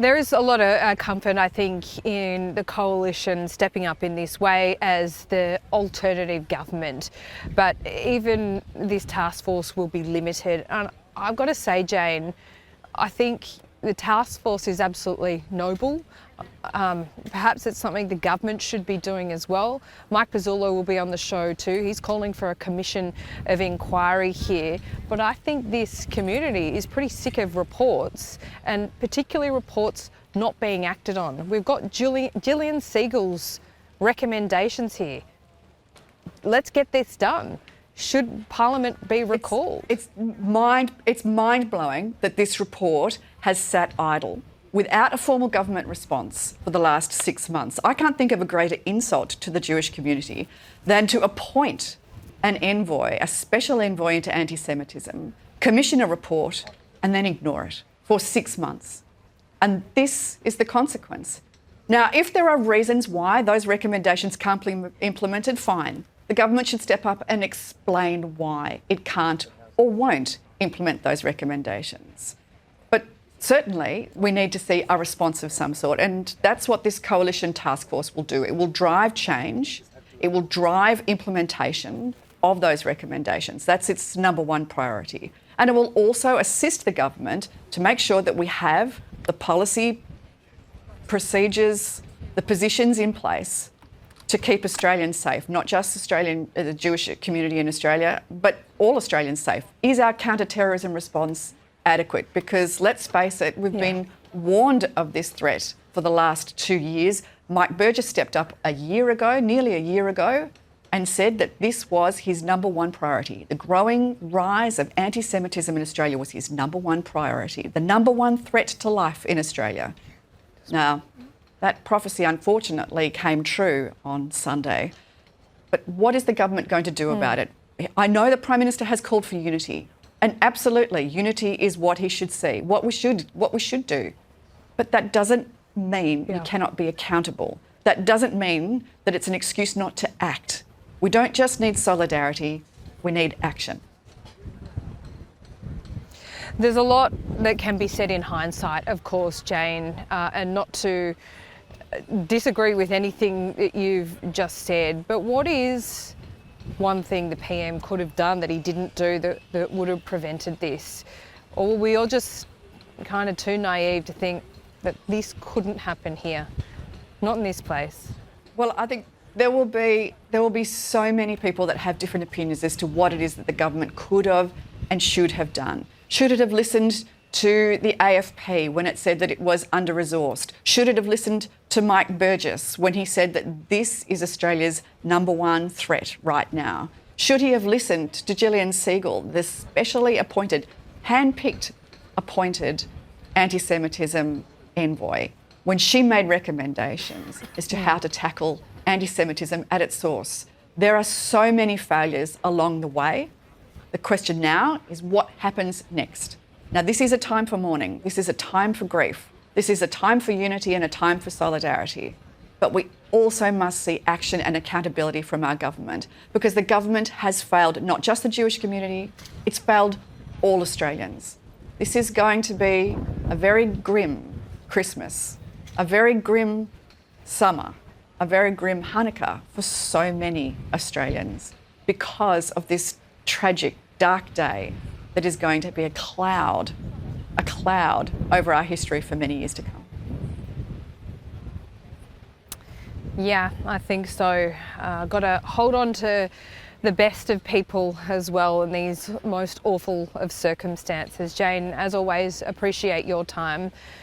There is a lot of comfort, I think, in the coalition stepping up in this way as the alternative government. But even this task force will be limited. And I've got to say, Jane, I think the task force is absolutely noble. Perhaps it's something the government should be doing as well. Mike Pizzullo will be on the show too. He's calling for a commission of inquiry here. But I think this community is pretty sick of reports, and particularly reports not being acted on. We've got Gillian Siegel's recommendations here. Let's get this done. Should Parliament be recalled? It's mind-blowing that this report has sat idle without a formal government response for the last 6 months. I can't think of a greater insult to the Jewish community than to appoint an envoy, a special envoy into anti-Semitism, commission a report and then ignore it for 6 months. And this is the consequence. Now, if there are reasons why those recommendations can't be implemented, fine. The government should step up and explain why it can't or won't implement those recommendations. But certainly we need to see a response of some sort, and that's what this coalition task force will do. It will drive change, it will drive implementation of those recommendations. That's its number one priority. And it will also assist the government to make sure that we have the policy, procedures, the positions in place to keep Australians safe, not just the Jewish community in Australia, but all Australians safe. Is our counter-terrorism response adequate? Because let's face it, we've been warned of this threat for the last 2 years. Mike Burgess stepped up nearly a year ago, and said that this was his number one priority. The growing rise of anti-Semitism in Australia was his number one priority, the number one threat to life in Australia. Now, that prophecy unfortunately came true on Sunday. But what is the government going to do about it? I know the Prime Minister has called for unity, and absolutely unity is what he should see, what we should do. But that doesn't mean we cannot be accountable. That doesn't mean that it's an excuse not to act. We don't just need solidarity, we need action. There's a lot that can be said in hindsight, of course, Jane, and not to disagree with anything that you've just said, but what is one thing the PM could have done that he didn't do that would have prevented this? Or were we all just kind of too naive to think that this couldn't happen here, not in this place? Well, I think there will be so many people that have different opinions as to what it is that the government could have and should have done. Should it have listened to the AFP when it said that it was under-resourced? Should it have listened to Mike Burgess when he said that this is Australia's number one threat right now? Should he have listened to Gillian Siegel, the specially appointed, hand-picked appointed anti-Semitism envoy, when she made recommendations as to how to tackle anti-Semitism at its source? There are so many failures along the way. The question now is what happens next? Now, this is a time for mourning. This is a time for grief. This is a time for unity and a time for solidarity. But we also must see action and accountability from our government, because the government has failed not just the Jewish community, it's failed all Australians. This is going to be a very grim Christmas, a very grim summer, a very grim Hanukkah for so many Australians because of this tragic, dark day that is going to be a cloud over our history for many years to come. Yeah, I think so. Got to hold on to the best of people as well in these most awful of circumstances. Jane, as always, appreciate your time.